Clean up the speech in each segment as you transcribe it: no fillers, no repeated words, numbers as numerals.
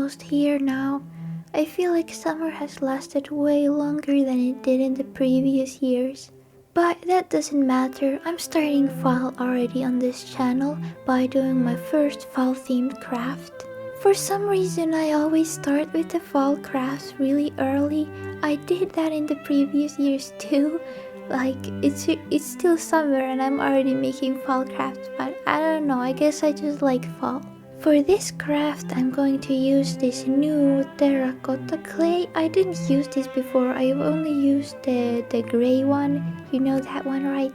almost here now. I feel like summer has lasted way longer than it did in the previous years. But that doesn't matter, I'm starting fall already on this channel by doing my first fall themed craft. For some reason I always start with the fall crafts really early. I did that in the previous years too. Like it's still summer and I'm already making fall crafts, but I don't know, I guess I just like fall. For this craft I'm going to use this new terracotta clay. I didn't use this before, I've only used the grey one. You know that one, right?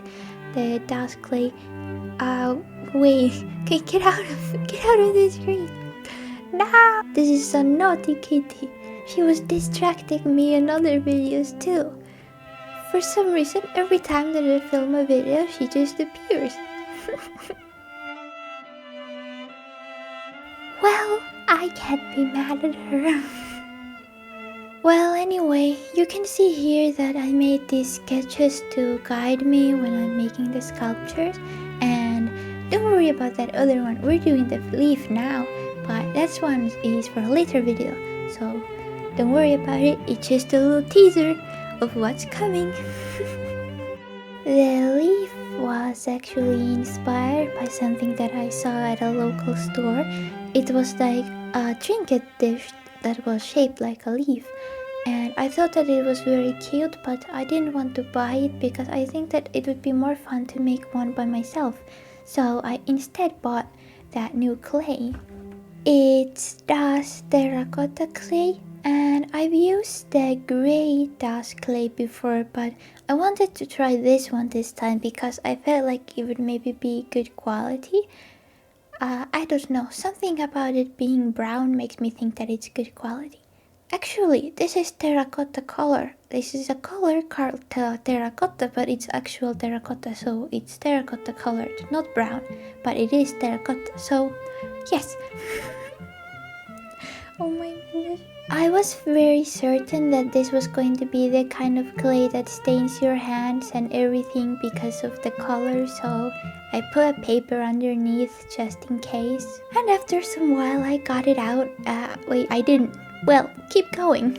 The dust clay. Wait, okay, get out of the screen. Nah, this is a naughty kitty. She was distracting me in other videos too. For some reason, every time that I film a video, she just appears. Well, I can't be mad at her. Well, anyway, you can see here that I made these sketches to guide me when I'm making the sculptures. And don't worry about that other one, we're doing the leaf now. But that one is for a later video, so don't worry about it, it's just a little teaser of what's coming. The leaf was actually inspired by something that I saw at a local store. It was like a trinket dish that was shaped like a leaf. And I thought that it was very cute, but I didn't want to buy it because I think that it would be more fun to make one by myself. So I instead bought that new clay. It's dust terracotta clay, and I've used the grey dust clay before, but I wanted to try this one this time because I felt like it would maybe be good quality. I don't know, something about it being brown makes me think that it's good quality. Actually, this is terracotta color. This is a color called terracotta, but it's actual terracotta, so it's terracotta colored, not brown, but it is terracotta, so yes. Oh my goodness. I was very certain that this was going to be the kind of clay that stains your hands and everything because of the color, so I put a paper underneath just in case. And after some while I got it out. Wait, I didn't. Well, keep going.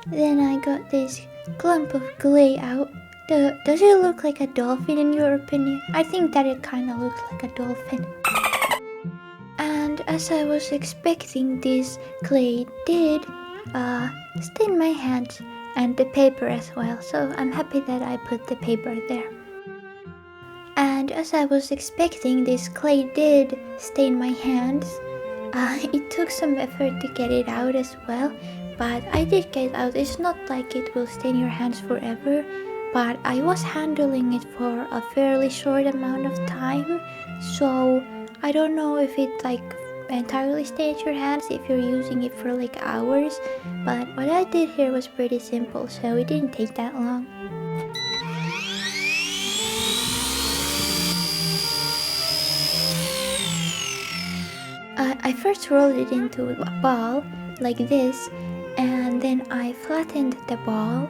Then I got this clump of clay out. Does it look like a dolphin in your opinion? I think that it kind of looks like a dolphin. And as I was expecting, this clay did stain my hands and the paper as well. So I'm happy that I put the paper there. And as I was expecting, this clay did stain my hands. It took some effort to get it out as well, but I did get it out. It's not like it will stain your hands forever, but I was handling it for a fairly short amount of time, so I don't know if it like entirely stains your hands if you're using it for like hours, but what I did here was pretty simple, so it didn't take that long. I first rolled it into a ball like this, and then I flattened the ball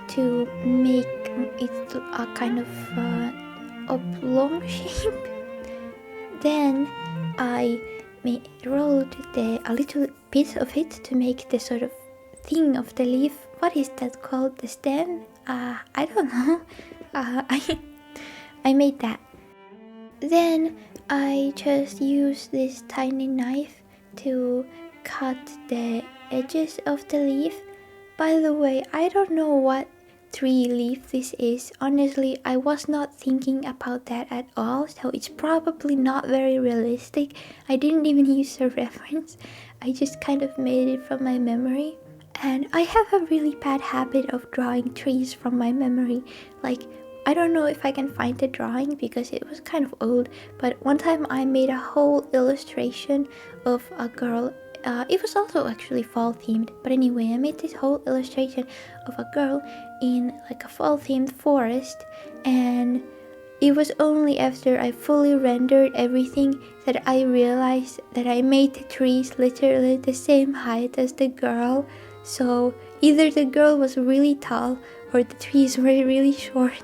to make it a kind of oblong shape. Then I rolled a little piece of it to make the sort of thing of the leaf. What is that called? The stem? I don't know. I made that. Then I just used this tiny knife to cut the edges of the leaf. By the way, I don't know what tree leaf this is. Honestly, I was not thinking about that at all, so it's probably not very realistic. I didn't even use a reference. I just kind of made it from my memory. And I have a really bad habit of drawing trees from my memory. Like, I don't know if I can find the drawing because it was kind of old, but one time I made a whole illustration of a girl. It was also actually fall themed, but anyway, I made this whole illustration of a girl in like a fall themed forest, and it was only after I fully rendered everything that I realized that I made the trees literally the same height as the girl. So either the girl was really tall or the trees were really short.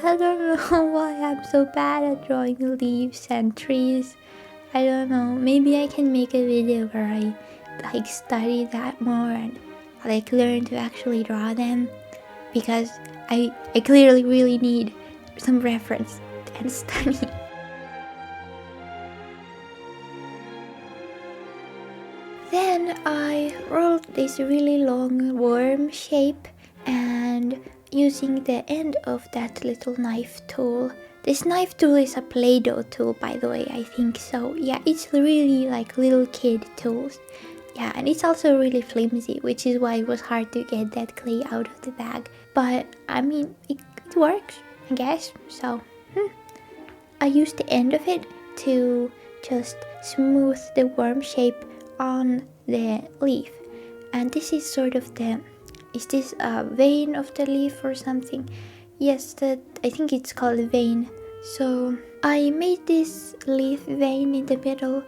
I don't know why I'm so bad at drawing leaves and trees. I don't know. Maybe I can make a video where I like study that more and like learn to actually draw them, because I clearly really need some reference and study. Then I wrote this really long worm shape, and using the end of that little knife tool. This knife tool is a Play-Doh tool, by the way, I think so. Yeah, it's really like little kid tools. Yeah, and it's also really flimsy, which is why it was hard to get that clay out of the bag. But I mean, it works, I guess. So I used the end of it to just smooth the worm shape on the leaf. And this is sort of is this a vein of the leaf or something? Yes, I think it's called a vein. So I made this leaf vein in the middle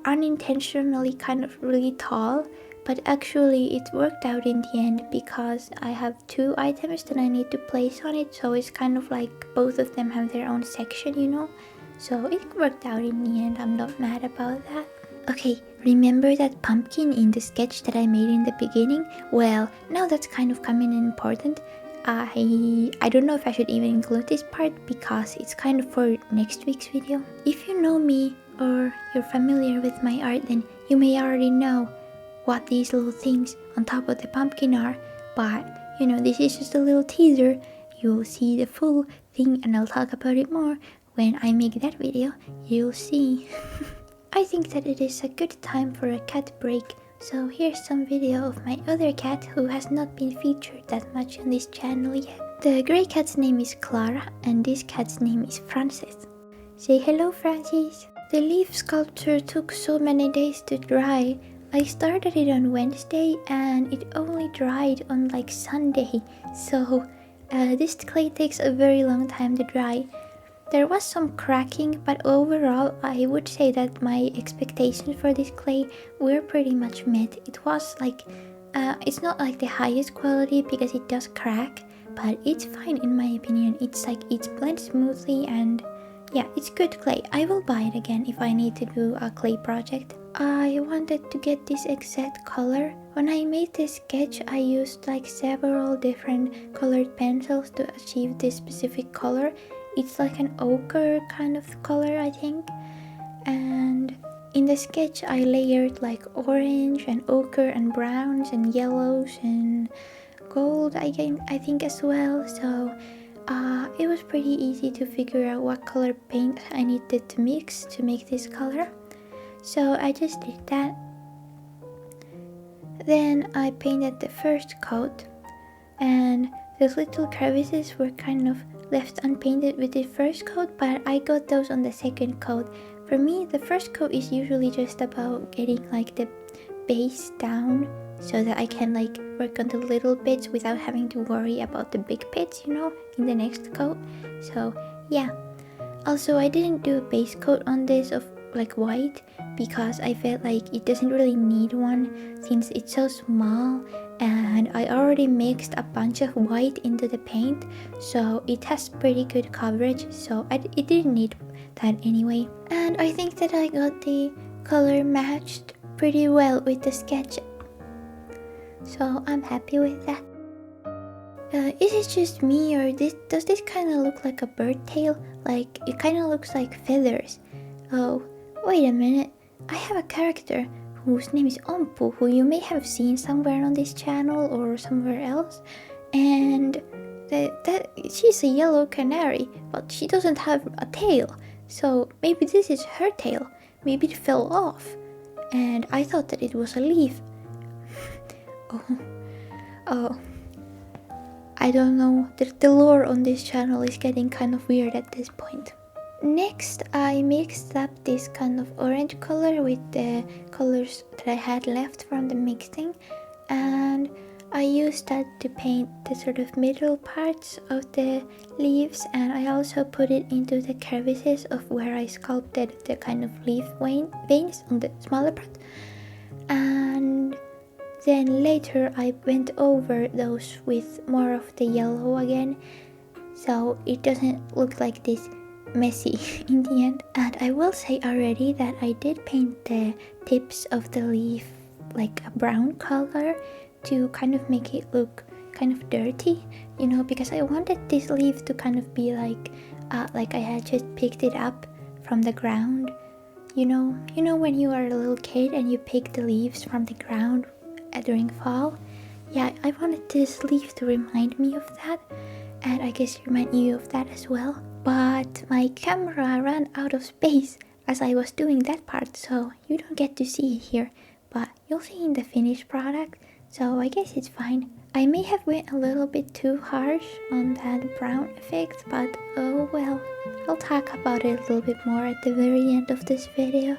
unintentionally kind of really tall, but actually it worked out in the end because I have two items that I need to place on it, so it's kind of like both of them have their own section, you know? So it worked out in the end. I'm not mad about that. Okay, remember that pumpkin in the sketch that I made in the beginning? Well, now that's kind of coming in important. I don't know if I should even include this part because it's kind of for next week's video. If you know me or you're familiar with my art, then you may already know what these little things on top of the pumpkin are, but you know, this is just a little teaser. You'll see the full thing and I'll talk about it more when I make that video. You'll see. I think that it is a good time for a cat break, so here's some video of my other cat who has not been featured that much on this channel yet. The grey cat's name is Clara and this cat's name is Frances. Say hello, Frances. The leaf sculpture took so many days to dry. I started it on Wednesday and it only dried on like Sunday, so this clay takes a very long time to dry. There was some cracking, but overall I would say that my expectations for this clay were pretty much met. It was like, it's not like the highest quality because it does crack, but it's fine in my opinion. It's like, it blends smoothly and yeah, it's good clay. I will buy it again if I need to do a clay project. I wanted to get this exact color. When I made this sketch, I used like several different colored pencils to achieve this specific color. It's like an ochre kind of color, I think. And in the sketch, I layered like orange and ochre and browns and yellows and gold, I think as well. So it was pretty easy to figure out what color paint I needed to mix to make this color. So I just did that. Then I painted the first coat, and those little crevices were kind of left unpainted with the first coat, but I got those on the second coat. For me, the first coat is usually just about getting like the base down so that I can like work on the little bits without having to worry about the big bits, you know, in the next coat. So yeah. Also, I didn't do a base coat on this of like white because I felt like it doesn't really need one since it's so small, and I already mixed a bunch of white into the paint, so it has pretty good coverage, so it didn't need that anyway. And I think that I got the color matched pretty well with the sketch, so I'm happy with that. Is it just me, or does this kind of look like a bird tail? Like, it kind of looks like feathers. Oh, wait a minute. I have a character whose name is Ompu, who you may have seen somewhere on this channel or somewhere else. And she's a yellow canary, but she doesn't have a tail. So maybe this is her tail. Maybe it fell off. And I thought that it was a leaf. Oh. I don't know. The lore on this channel is getting kind of weird at this point. Next, I mixed up this kind of orange color with the colors that I had left from the mixing, and I used that to paint the sort of middle parts of the leaves, and I also put it into the crevices of where I sculpted the kind of leaf veins on the smaller part. And then later I went over those with more of the yellow again. so it doesn't look like this messy in the end. And I will say already that I did paint the tips of the leaf like a brown color to kind of make it look kind of dirty, you know, because I wanted this leaf to kind of be like I had just picked it up from the ground. You know when you are a little kid and you pick the leaves from the ground during fall? Yeah, I wanted this leaf to remind me of that, and I guess remind you of that as well. But my camera ran out of space as I was doing that part, so you don't get to see it here, but you'll see in the finished product, so I guess it's fine. I may have went a little bit too harsh on that brown effect, but oh well. I'll talk about it a little bit more at the very end of this video.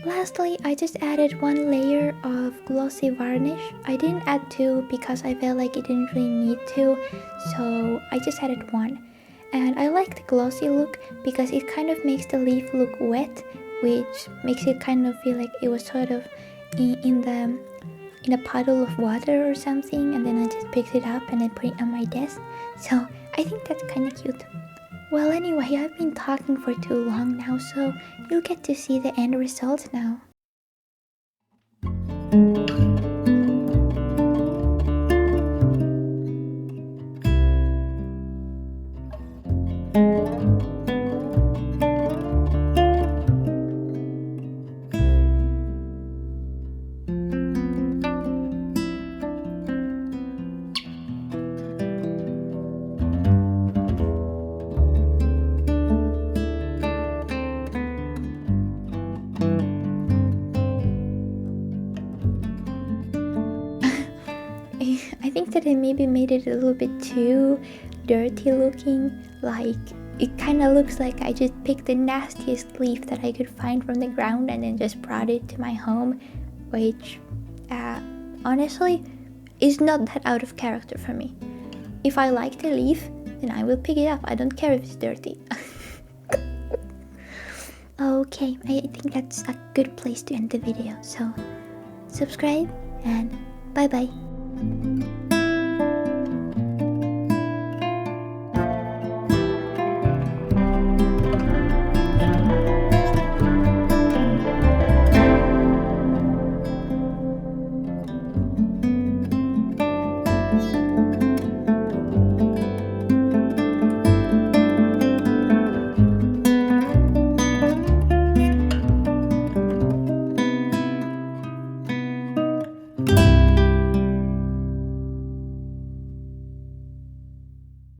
Lastly, I just added one layer of glossy varnish. I didn't add two because I felt like it didn't really need to, so I just added one. And I like the glossy look because it kind of makes the leaf look wet, which makes it kind of feel like it was sort of in a puddle of water or something, and then I just picked it up and then put it on my desk. So I think that's kind of cute. Well, anyway, I've been talking for too long now, so you'll get to see the end result now. I think that I maybe made it a little bit too dirty looking, like it kind of looks like I just picked the nastiest leaf that I could find from the ground and then just brought it to my home, which honestly is not that out of character for me. If I like the leaf, then I will pick it up. I don't care if it's dirty. Okay, I think that's a good place to end the video, so subscribe and bye bye.